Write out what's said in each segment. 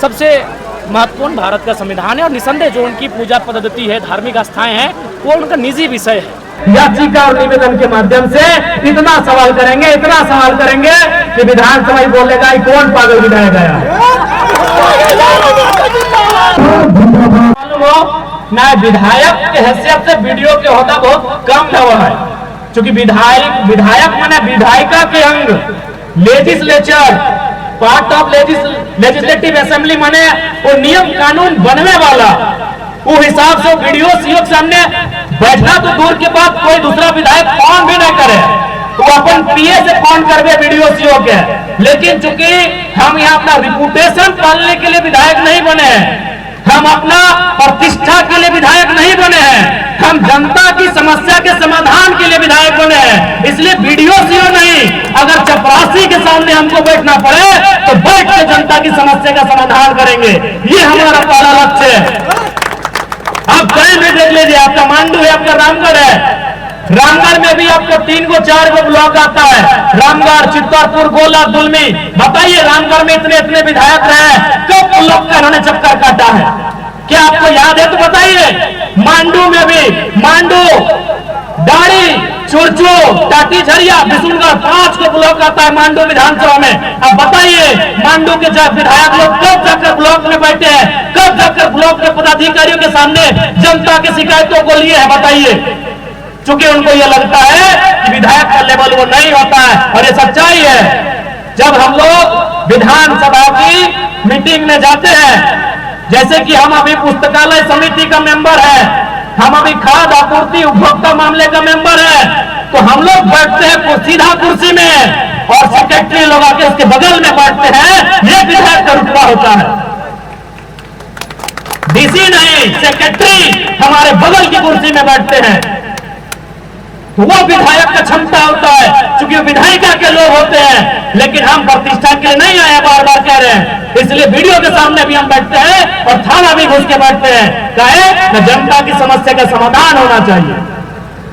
सबसे महत्वपूर्ण भारत का संविधान है और निसंदेह जो उनकी पूजा पद्धति है, धार्मिक आस्थाएं हैं, वो उनका निजी विषय है। याचिका और निवेदन के माध्यम से इतना सवाल करेंगे कि विधानसभा ही बोलेगा कौन पागल विधायक आया। ना विधायक के हैसियत से वीडियो के होता बहुत कम हुआ है, क्योंकि विधायक माने विधायिका के अंग, legislature, part of legislative assembly माने वो नियम कानून बनने वाला, वो हिसाब से वीडियो सीओ के सामने बैठना तो दूर के बाद कोई दूसरा विधायक फोन भी नहीं करे, तो अपन पीए से फोन करवे वीडियो सीओ के। लेकिन चूंकि हम यहाँ अपना रिपुटेशन पालने के लिए विधायक नहीं बने हैं, हम अपना प्रतिष्ठा के लिए विधायक नहीं बने हैं, हम जनता की समस्या के समाधान के लिए विधायक बने हैं। इसलिए वीडियो सीओ नहीं, अगर चपरासी के सामने हमको बैठना पड़े तो बैठ के जनता की समस्या का समाधान करेंगे, ये हमारा पहला लक्ष्य है। आप कहीं भी देख लीजिए, आपका मांडू है, आपका रामगढ़ है, रामगढ़ में भी आपको 3 को 4 को ब्लॉक आता है, रामगढ़, चित्तौड़पुर, गोला, दुलमी। बताइए रामगढ़ में इतने विधायक रहे, कब ब्लॉक का इन्होंने चक्कर काटा है? क्या आपको याद है तो बताइए। मांडू में भी, मांडू, डाड़ी, चुरचू, टाटी झरिया, बिशुनगढ़ 5 को ब्लॉक आता है मांडू विधानसभा में। अब बताइए मांडू के विधायक लोग कब जाकर ब्लॉक में बैठे हैं, कब जाकर ब्लॉक के पदाधिकारियों के सामने जनता की शिकायतों को लिए है? बताइए। चूंकि उनको यह लगता है कि विधायक का लेवल वो नहीं होता है, और ये सच्चाई है। जब हम लोग विधानसभा की मीटिंग में जाते हैं, जैसे कि हम अभी पुस्तकालय समिति का मेंबर है, हम अभी खाद्य आपूर्ति उपभोक्ता मामले का मेंबर है, तो हम लोग बैठते हैं सीधा कुर्सी में और सेक्रेटरी लोग आके उसके बगल में बैठते हैं। ये विधायक का रुतबा होता है, डीसी नहीं, सेक्रेटरी हमारे बगल की कुर्सी में बैठते हैं। तो वो विधायक का क्षमता होता है, क्योंकि विधायिका के लोग होते हैं। लेकिन हम प्रतिष्ठा के लिए नहीं आए, बार बार कह रहे हैं, इसलिए वीडियो के सामने भी हम बैठते हैं और थाना भी घुस के बैठते हैं। कहे न जनता की समस्या का समाधान होना चाहिए।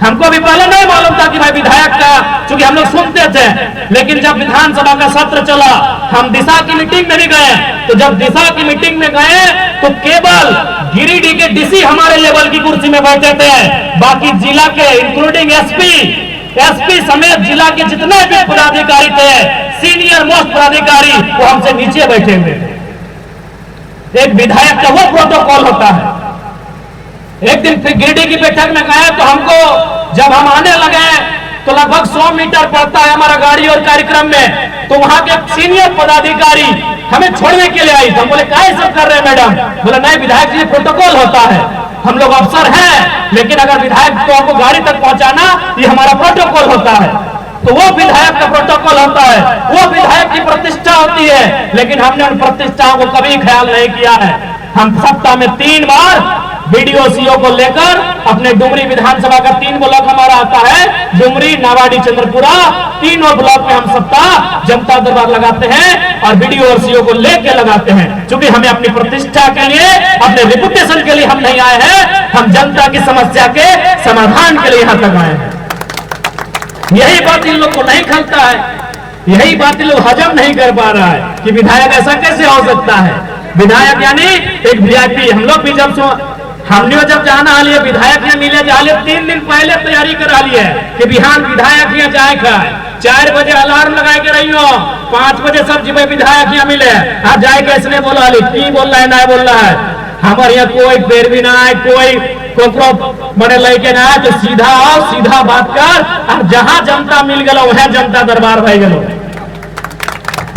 हमको भी पहले नहीं मालूम था कि भाई विधायक का, क्योंकि हम लोग सुनते थे, लेकिन जब विधानसभा का सत्र चला, हम दिशा की मीटिंग में भी गए, तो जब दिशा की मीटिंग में गए तो केवल गिरिडीह के डीसी हमारे लेवल की कुर्सी में बैठे थे, बाकी जिला के इंक्लूडिंग एसपी समेत जिला के जितने भी पदाधिकारी थे, सीनियर मोस्ट पदाधिकारी, वो हमसे नीचे बैठे हुए। एक विधायक का वो प्रोटोकॉल होता है। एक दिन फिर गिरिडीह की बैठक में गए तो हमको, जब हम आने लगे तो लगभग 100 मीटर पड़ता है हमारा गाड़ी और कार्यक्रम में, तो वहां के सीनियर पदाधिकारी हमें छोड़ने के लिए आई। हम बोले काहे सब कर रहे हैं मैडम? बोले नहीं विधायक जी, प्रोटोकॉल होता है, हम लोग अफसर हैं, लेकिन अगर विधायक को आपको गाड़ी तक पहुंचाना, ये हमारा प्रोटोकॉल होता है। तो वो विधायक का प्रोटोकॉल होता है, वो विधायक की प्रतिष्ठा होती है। लेकिन हमने उन प्रतिष्ठाओं को कभी ख्याल नहीं किया है। हम सप्ताह में 3 बार वीडियो सीओ को लेकर अपने डुमरी विधानसभा का 3 ब्लॉक हमारा आता है, डुमरी, नावाडी, चंद्रपुरा, तीनों ब्लॉक में हम सप्ताह जनता दरबार लगाते हैं और वीडियो और सीओ को लेकर लगाते हैं। क्योंकि हमें अपनी प्रतिष्ठा के लिए, अपने रिपुटेशन के लिए हम नहीं आए हैं, हम जनता की समस्या के समाधान के लिए यहां तक आए हैं। यही बात इन लोग को नहीं खलता है, यही बात इन लोग हजम नहीं कर पा रहा है कि विधायक ऐसा कैसे हो सकता है। विधायक यानी एक वीआईपी। हम लोग भी हमने जब जाना हालिए विधायक यहाँ मिले जाले 3 दिन पहले तैयारी करा लिए कि बिहान विधायक यहाँ जाए का 4 बजे अलार्म लगा के रही हो, 5 बजे सब जीवे विधायक यहाँ मिले। आप जाए के इसने बोला हाली की बोल रहा है, ना बोल रहा है, हमारे यहाँ कोई पेड़ भी ना है, कोई बड़े लड़के ना है, तो सीधा आओ, सीधा बात कर। और जहां जनता मिल गलो वह जनता दरबार भाई गलो,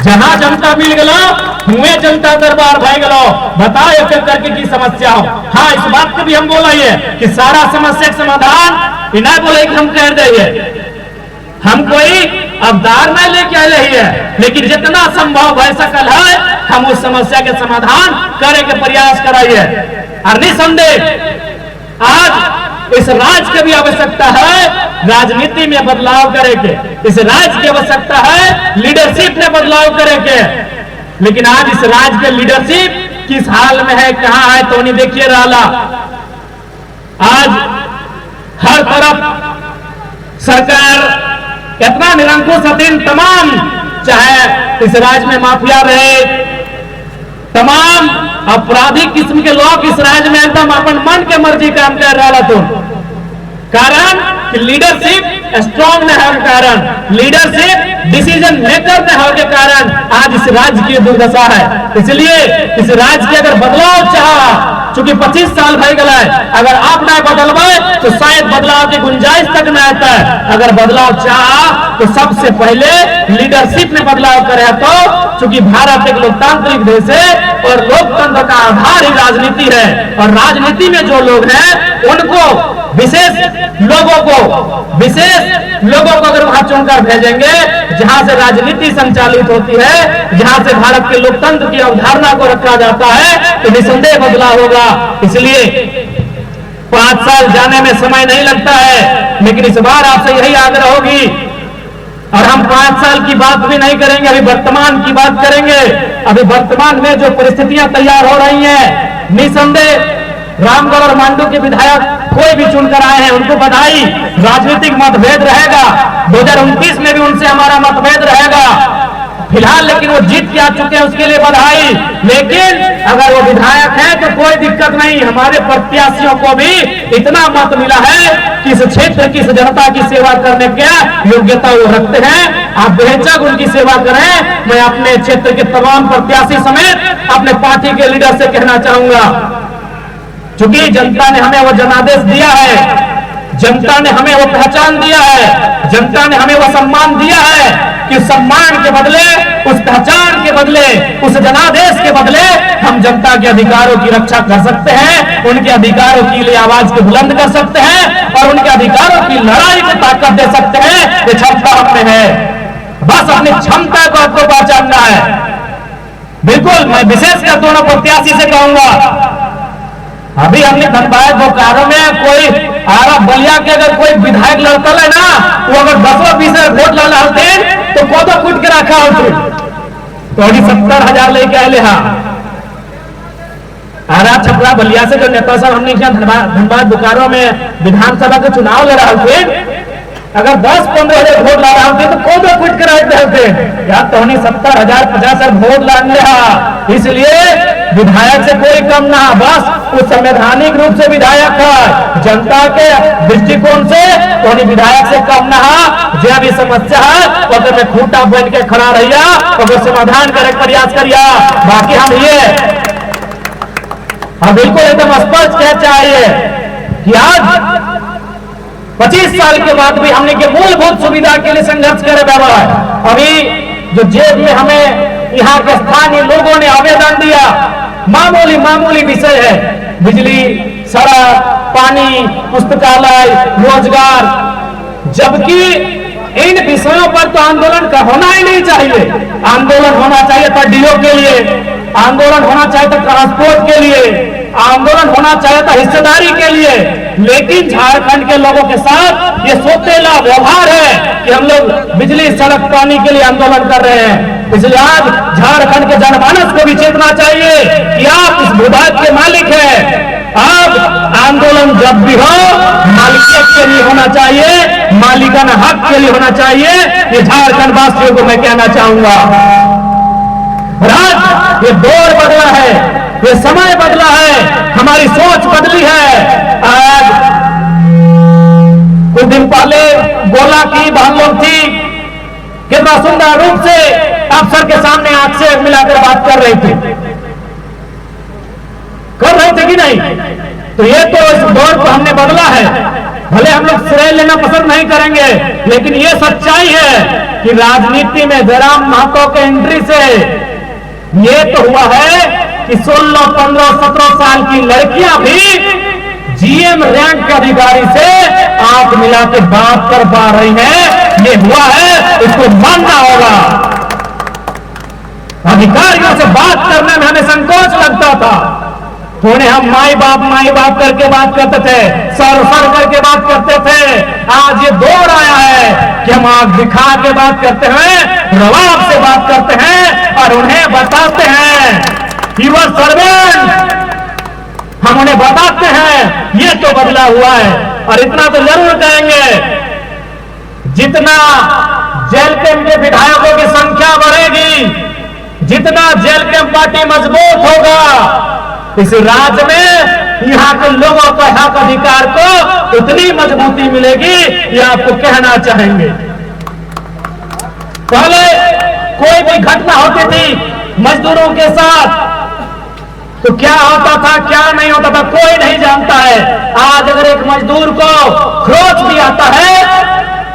जहां जनता मिल गलो हुए जनता दरबार भाई गलो। बताओ एक एक करके की समस्या हो। हाँ, इस बात को भी हम बोला है कि सारा समस्या का समाधान इन्हें बोले कि हम कर देंगे, हम कोई अवतार में लेके आ रही है, लेकिन जितना संभव भय सकल है हम उस समस्या के समाधान करे के प्रयास कराइए। और निसंदेह आज इस राज्य की भी आवश्यकता है राजनीति में बदलाव करे के, इस राज्य की आवश्यकता है लीडरशिप में बदलाव करे के। लेकिन आज इस राज्य के लीडरशिप किस हाल में है, कहां है, तो नहीं देखिए रहा। आज हर तरफ सरकार इतना निरंकुश अधीन, तमाम चाहे इस राज्य में माफिया रहे, तमाम आपराधिक किस्म के लोग इस राज्य में एकदम अपन मन के मर्जी काम कर रहा तो कारण कि लीडरशिप स्ट्रांग न होने के कारण, लीडरशिप डिसीजन मेकर न होने के कारण आज इस राज्य की दुर्दशा है। इसलिए इस राज्य के अगर बदलाव चाह, चूंकि 25 साल भय गया है, अगर आप ना बदलवाए तो शायद बदलाव की गुंजाइश तक न आता है। अगर बदलाव चाह तो सबसे पहले लीडरशिप में बदलाव करे। तो चूंकि भारत एक लोकतांत्रिक देश है और लोकतंत्र का आधार ही राजनीति है, और राजनीति में जो लोग हैं उनको विशेष लोगों को अगर वहां चुनकर भेजेंगे जहां से राजनीति संचालित होती है, जहां से भारत के लोकतंत्र की अवधारणा को रखा जाता है, तो निसंदेह बदलाव होगा। इसलिए 5 साल जाने में समय नहीं लगता है, लेकिन इस बार आपसे यही आग्रह होगी, और हम 5 साल की बात भी नहीं करेंगे, अभी वर्तमान की बात करेंगे। अभी वर्तमान में जो परिस्थितियां तैयार हो रही हैं, निसंदेह रामगढ़ और मांडू के विधायक कोई भी चुनकर आए हैं उनको बधाई। राजनीतिक मतभेद रहेगा, 2029 में भी उनसे हमारा मतभेद रहेगा फिलहाल, लेकिन वो जीत के आ चुके हैं, उसके लिए बधाई। लेकिन अगर वो विधायक है तो कोई दिक्कत नहीं, हमारे प्रत्याशियों को भी इतना मत मिला है कि इस क्षेत्र की, इस जनता की सेवा करने की योग्यता वो रखते हैं। आप बेहिचक उनकी सेवा करें। मैं अपने क्षेत्र के तमाम प्रत्याशी समेत अपने पार्टी के लीडर से कहना चाहूंगा, क्योंकि जनता ने हमें वो जनादेश दिया है, जनता ने हमें वो पहचान दिया है, जनता ने हमें वो सम्मान दिया है कि उस सम्मान के बदले, उस पहचान के बदले, उस जनादेश के बदले हम जनता के अधिकारों की रक्षा कर सकते हैं, उनके अधिकारों के लिए आवाज को बुलंद कर सकते हैं और उनके अधिकारों की लड़ाई को ताकत दे सकते हैं। ये क्षमता हमें है, बस अपनी क्षमता को आपको पहचानना है। बिल्कुल मैं विशेषकर दोनों प्रत्याशी से कहूंगा, अभी हमने धनबाद बोकारो में कोई आरा बलिया के अगर कोई विधायक लड़ता है ना, वो अगर 10-20 वोट ला लाते तो कोदो कूट के रखा होते तो 70,000 लेके आए। हाँ, आरा छपरा बलिया से जो नेता साहब हमने धनबाद बोकारो में विधानसभा के चुनाव लड़ रहे थे, अगर 10-15 वोट ला रहे होते तो कोदो कूट के रखते होते यार, तो 70,000 50,000 वोट लाने। इसलिए विधायक से कोई कम ना, बस वो संवैधानिक रूप से विधायक है, जनता के दृष्टिकोण से तो विधायक से कम ना। जो भी समस्या है तो मैं खूंटा बन के खड़ा रहिया और समाधान करे प्रयास करिया। बाकी हम ये बिल्कुल एकदम स्पष्ट कह चाहिए कि आज 25 साल के बाद भी हमने के मूलभूत सुविधा के लिए संघर्ष करे बाबा है। अभी जो जेब में हमें यहाँ के स्थानीय लोगों ने आवेदन दिया, मामूली विषय है, बिजली, सड़क, पानी, पुस्तकालय, रोजगार, जबकि इन विषयों पर तो आंदोलन का होना ही नहीं चाहिए। आंदोलन होना चाहिए था डीओ के लिए, आंदोलन होना चाहिए था ट्रांसपोर्ट के लिए, आंदोलन होना चाहिए था हिस्सेदारी के लिए, लेकिन झारखंड के लोगों के साथ ये सोतेला व्यवहार है कि हम लोग बिजली, सड़क, पानी के लिए आंदोलन कर रहे हैं। इसलिए आज झारखंड के जनमानस को भी चेतना चाहिए कि आप इस भूभाग के मालिक हैं। अब आंदोलन जब भी हो मालिकियत के लिए होना चाहिए, मालिकाना हक के लिए होना चाहिए। ये झारखंड वासियों को मैं कहना चाहूंगा। आज ये दौर बदला है, ये समय बदला है, हमारी सोच बदली है। आज कुछ दिन पहले गोला की बहन लोग थी, कितना सुंदर रूप से अफसर के सामने आंख से मिलाकर बात कर रहे थे कि नहीं? तो ये तो इस दौर को हमने बदला है। भले हम लोग श्रेय लेना पसंद नहीं करेंगे, लेकिन ये सच्चाई है कि राजनीति में जयराम महतो के एंट्री से ये तो हुआ है कि 16, 15, 17 साल की लड़कियां भी जीएम रैंक के अधिकारी से आंख मिला के बात कर पा रही हैं। ये हुआ है, इसको मानना होगा। अधिकारियों से बात करने में हमें संकोच लगता था, थोड़े हम माई बाप करके बात करते थे, सर करके बात करते थे। आज ये दौर आया है कि हम आंख दिखा के बात करते हैं, रवाब से बात करते हैं और उन्हें बताते हैं यू आर सर्वेंट। हम उन्हें बताते हैं ये तो बदला हुआ है। और इतना तो जरूर कहेंगे, जितना जेल के विधायकों की संख्या बढ़ेगी जितना जेल कैंप पार्टी मजबूत होगा, इस राज्य में यहाँ के लोगों को हक अधिकार को उतनी मजबूती मिलेगी, ये आपको कहना चाहेंगे। पहले कोई भी घटना होती थी मजदूरों के साथ तो क्या होता था क्या नहीं होता था कोई नहीं जानता है। आज अगर एक मजदूर को खरोच भी आता है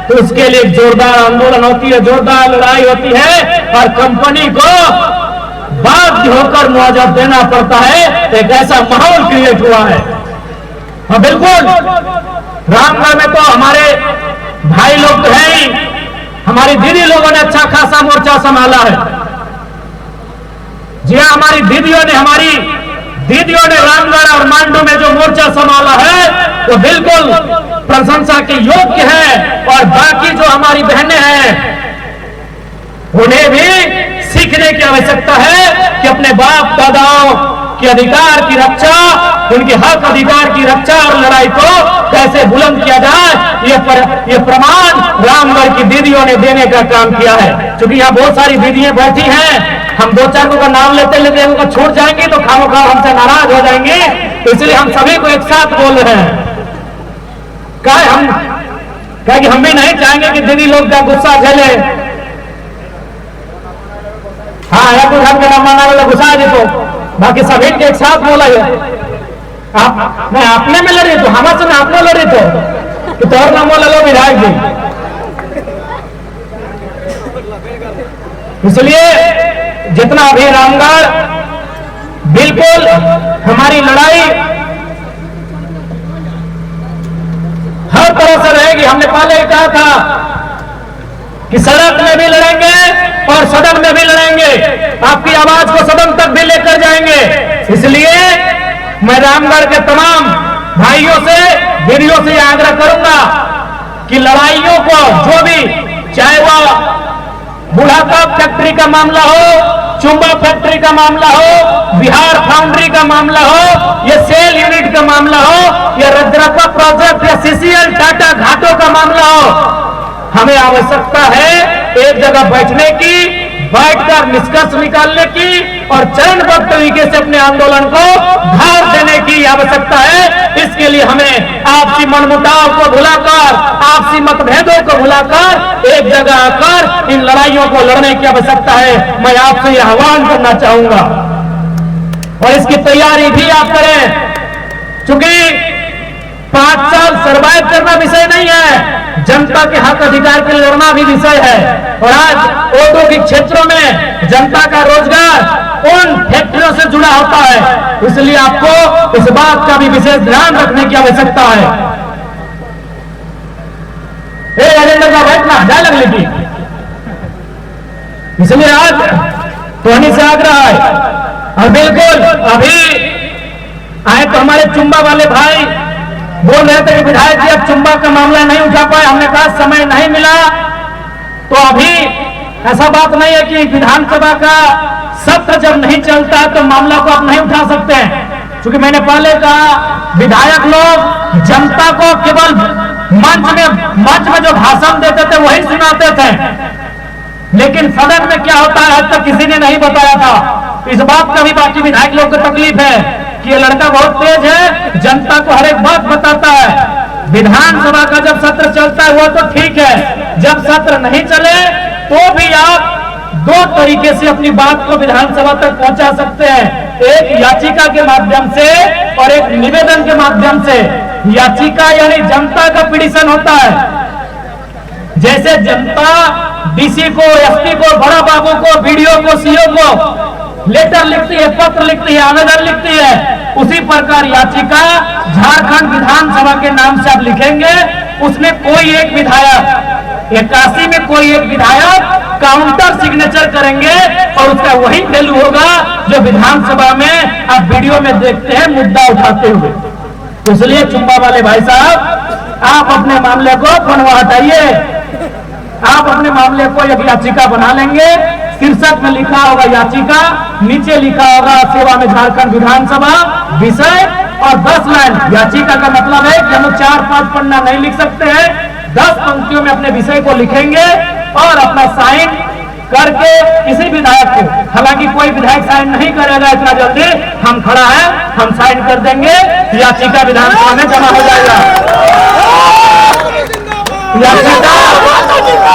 तो उसके लिए जोरदार आंदोलन होती है, जोरदार लड़ाई होती है और कंपनी को बाध्य होकर मुआवजा देना पड़ता है। एक ऐसा माहौल क्रिएट हुआ है। हाँ बिल्कुल, रामगढ़ में तो हमारे भाई लोग तो है ही, हमारी दीदी लोगों ने अच्छा खासा मोर्चा संभाला है। जी हाँ, हमारी दीदियों ने रामगढ़ और मांडू में जो मोर्चा संभाला है वो बिल्कुल प्रशंसा के योग्य है। और बाकी जो हमारी बहनें हैं उन्हें भी सीखने की आवश्यकता है कि अपने बाप दादाओं के अधिकार की रक्षा, उनके हक अधिकार की रक्षा और लड़ाई को कैसे बुलंद किया जाए, ये प्रमाण रामगढ़ की दीदियों ने देने का काम किया है। क्योंकि यहाँ बहुत सारी दीदियां बैठी हैं, हम दो चार का नाम लेते लेते उनको छूट जाएंगे तो खामोखा हमसे नाराज हो जाएंगे, तो इसलिए हम सभी को एक साथ बोल रहे हैं। कि हम भी नहीं चाहेंगे कि दीदी लोग का गुस्सा झेले। हाँ, या कुछ हमके नाम माना वाला गुस्सा जी तो बाकी सभी के एक साथ बोला है। आप मैं अपने में लड़ी तो हमारे से अपने लड़ी तो तोर नाम बोला लो विधायक जी। इसलिए जितना भी रामगढ़ बिल्कुल हमारी लड़ाई हर तरह से रहेगी। हमने पहले कहा था कि सड़क में भी लड़ेंगे और सदन में भी लड़ेंगे, आपकी आवाज को सदन तक भी लेकर जाएंगे। इसलिए मैं रामगढ़ के तमाम भाइयों से दीदियों से यह आग्रह करूंगा कि लड़ाइयों को जो भी, चाहे वह बुढ़ाताप फैक्ट्री का मामला हो, चुंबा फैक्ट्री का मामला हो, बिहार फाउंड्री का मामला हो, या सेल यूनिट का मामला हो, या रजरप्पा प्रोजेक्ट या सीसीएल टाटा घाटों का मामला हो, हमें आवश्यकता है एक जगह बैठने की, बैठकर निष्कर्ष निकालने की और चरणबद्ध तरीके से अपने आंदोलन को धार देने की आवश्यकता है। इसके लिए हमें आपसी मनमुटाव को भुलाकर, आपसी मतभेदों को भुलाकर एक जगह आकर इन लड़ाइयों को लड़ने की आवश्यकता है। मैं आपसे यह आह्वान करना चाहूंगा और इसकी तैयारी भी आप करें, क्योंकि 5 साल सर्वाइव करना विषय नहीं है, जनता के हक अधिकार के लिए लड़ना भी विषय है। और आज औद्योगिक क्षेत्रों में जनता का रोजगार उन फैक्ट्रियों से जुड़ा होता है, इसलिए आपको इस बात का भी विशेष ध्यान रखने की आवश्यकता है। राजेंद्र का बैठना जा लग लेगी, इसलिए आज तोहनी से आग्रह है। और बिल्कुल अभी आए तो हमारे चुंबा वाले भाई बोल रहे थे कि विधायक जी अब चुंबा का मामला नहीं उठा पाए, हमने कहा समय नहीं मिला। तो अभी ऐसा बात नहीं है कि विधानसभा का सत्र जब नहीं चलता है तो मामला को आप नहीं उठा सकते हैं, क्योंकि मैंने पहले कहा विधायक लोग जनता को केवल मंच में जो भाषण देते थे वही सुनाते थे, लेकिन सदन में क्या होता है आज तक किसी ने नहीं बताया था। इस बात का भी बाकी विधायक लोग को तकलीफ है कि ये लड़का बहुत तेज है, जनता को हर एक बात बताता है। विधानसभा का जब सत्र चलता है वो तो ठीक है, जब सत्र नहीं चले तो भी आप 2 तरीके से अपनी बात को विधानसभा तक पहुंचा सकते हैं, एक याचिका के माध्यम से और एक निवेदन के माध्यम से। याचिका यानी जनता का पिटीशन होता है, जैसे जनता डीसी को, एसपी को, बड़ा बाबू को, बीडीओ को, सीओ को लेटर लिखती है, पत्र लिखती है, आवेदन लिखती है, उसी प्रकार याचिका झारखंड विधानसभा के नाम से आप लिखेंगे। उसमें कोई एक विधायक, 81 में कोई एक विधायक काउंटर सिग्नेचर करेंगे और उसका वही वैल्यू होगा जो विधानसभा में आप वीडियो में देखते हैं मुद्दा उठाते हुए। तो इसलिए चुंबा वाले भाई साहब, आप अपने मामले को बनवा हटाइए, आप अपने मामले को एक याचिका बना लेंगे। शीर्षक में लिखा होगा याचिका, नीचे लिखा होगा सेवा में झारखंड विधानसभा विषय और 10 लाइन। याचिका का मतलब है कि हम 4-5 पन्ना नहीं लिख सकते हैं, 10 पंक्तियों में अपने विषय को लिखेंगे और अपना साइन करके किसी विधायक को, हालांकि कोई विधायक साइन नहीं करेगा इतना जल्दी, हम खड़ा है, हम साइन कर देंगे, याचिका विधानसभा में जमा हो जाएगा। याचिका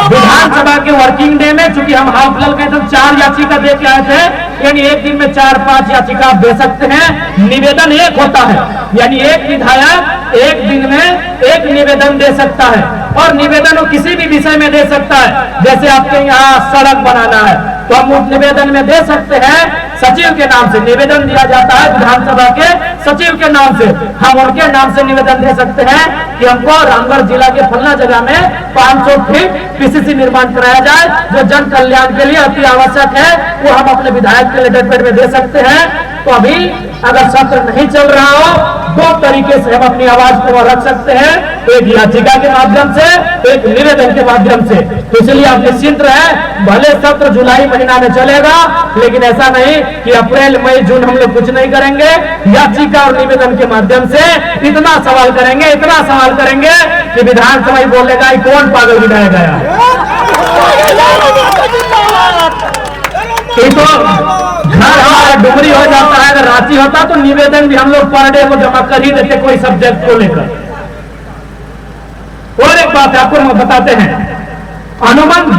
विधानसभा के वर्किंग डे में, चूंकि हम हाफ फिलहाल के तो 4 याचिका दे के आए थे, यानी एक दिन में 4-5 याचिका आप दे सकते हैं। निवेदन एक होता है, यानी एक विधायक एक दिन में एक निवेदन दे सकता है, और निवेदन वो किसी भी विषय में दे सकता है। जैसे आपके यहाँ सड़क बनाना है तो हम उस निवेदन में दे सकते हैं, सचिव के नाम से निवेदन दिया जाता है, विधानसभा के सचिव के नाम से हम उनके नाम से निवेदन दे सकते हैं कि हमको रामगढ़ जिला के फलना जगह में 500 फीट पीसीसी निर्माण कराया जाए, जो जन कल्याण के लिए अति आवश्यक है, वो हम अपने विधायक के लेटर पैड में दे सकते हैं। तो अभी अगर सत्र नहीं चल रहा हो, 2 तरीके से हम अपनी आवाज को रख सकते हैं, एक याचिका के माध्यम से, एक निवेदन के माध्यम से। तो इसलिए आप निश्चिंत रहे, भले सत्र जुलाई महीना में चलेगा, लेकिन ऐसा नहीं कि अप्रैल मई जून हम लोग कुछ नहीं करेंगे। याचिका और निवेदन के माध्यम से इतना सवाल करेंगे, इतना सवाल करेंगे कि विधानसभा ही बोलेगा कौन पागल विधायक आया। तो घर हमारा डुमरी हो जाता है, अगर रांची होता तो निवेदन भी हम लोग पर डे को जमा कर ही देते कोई सब्जेक्ट को लेकर। और एक बात आपको हम बताते हैं, अनुबंध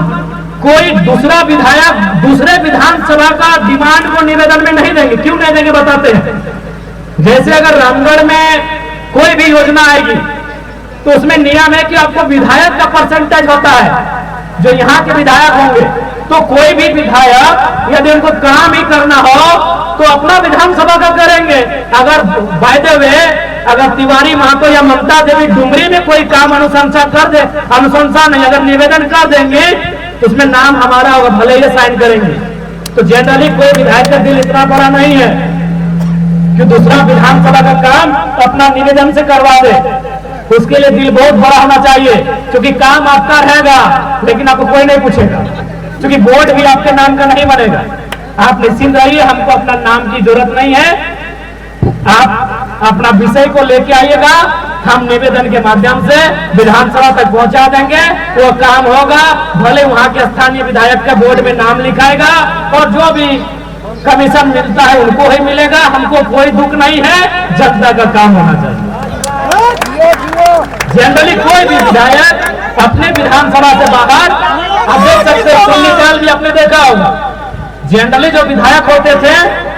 कोई दूसरा विधायक दूसरे विधानसभा का डिमांड को निवेदन में नहीं देंगे। क्यों नहीं देंगे बताते हैं। जैसे अगर रामगढ़ में कोई भी योजना आएगी तो उसमें नियम है कि आपको विधायक का परसेंटेज होता है, जो यहाँ के विधायक होंगे। तो कोई भी विधायक यदि उनको काम ही करना हो तो अपना विधानसभा का करेंगे। अगर बाय द वे अगर तिवारी महतो या ममता देवी डुमरी में कोई काम अनुशंसा कर दे, अनुशंसा नहीं, अगर निवेदन कर देंगे तो उसमें नाम हमारा होगा, भले ही साइन करेंगे। तो जनरली कोई विधायक का दिल इतना बड़ा नहीं है कि दूसरा विधानसभा का काम अपना निवेदन से करवा दे। उसके लिए दिल बहुत बड़ा होना चाहिए, क्योंकि काम आपका रहेगा लेकिन आपको कोई नहीं पूछेगा, क्योंकि बोर्ड भी आपके नाम का नहीं बनेगा। आप निश्चिंत रहिए, हमको अपना नाम की जरूरत नहीं है। आप अपना विषय को लेके आइएगा, हम निवेदन के माध्यम से विधानसभा तक पहुंचा देंगे, वो काम होगा। भले वहां के स्थानीय विधायक का बोर्ड में नाम लिखाएगा और जो भी कमीशन मिलता है उनको ही मिलेगा, हमको कोई दुख नहीं है। जनता का काम होना चाहिए। जनरली कोई भी विधायक अपने विधानसभा से बाहर, आप देख सकते हैं शून्यकाल भी आपने देखा होगा, जनरली जो विधायक होते थे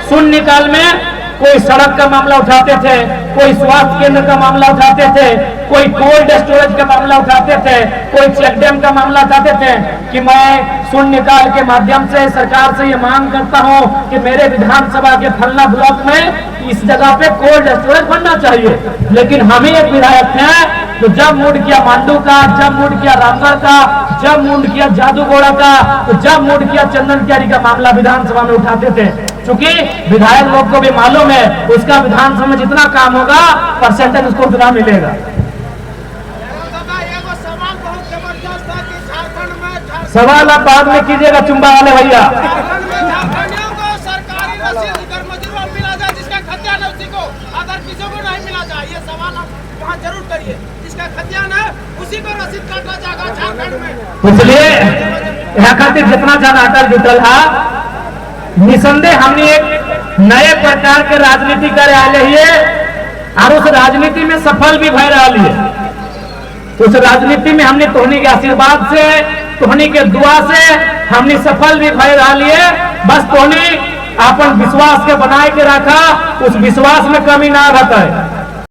शून्यकाल में कोई सड़क का मामला उठाते थे, कोई स्वास्थ्य केंद्र का मामला उठाते थे, कोई कोल्ड स्टोरेज का मामला उठाते थे, कोई चेक डैम का मामला उठाते थे कि मैं शून्यकाल के माध्यम से सरकार से ये मांग करता हूं कि मेरे विधानसभा के फलना ब्लॉक में इस जगह पे कोल्ड स्टोरेज बनना चाहिए। लेकिन हम ही एक विधायक हैं तो जब मूड किया मांडू का, जब मूड किया रामगढ़ का, जब मूड किया जादूगोड़ा का, तो जब मूड किया चंदन क्यारी का मामला विधानसभा में उठाते थे। चूंकि विधायक लोग को भी मालूम है उसका विधानसभा में जितना काम होगा परसेंटेज उसको उतना मिलेगा। सवाल आप बाद में कीजिएगा चुम्बा वाले भैया। इसलिए यहाँ खातिर जितना जन अटल जुटल है, निसंदेह हमने एक नए प्रकार के राजनीति करे आले है और उस राजनीति में सफल भी भय रहा है। उस राजनीति में हमने तोहनी के आशीर्वाद से, तोहनी के दुआ से हमने सफल भी भय रहा है। बस तोहनी अपन विश्वास के बनाए के रखा, उस विश्वास में कमी ना रहता है।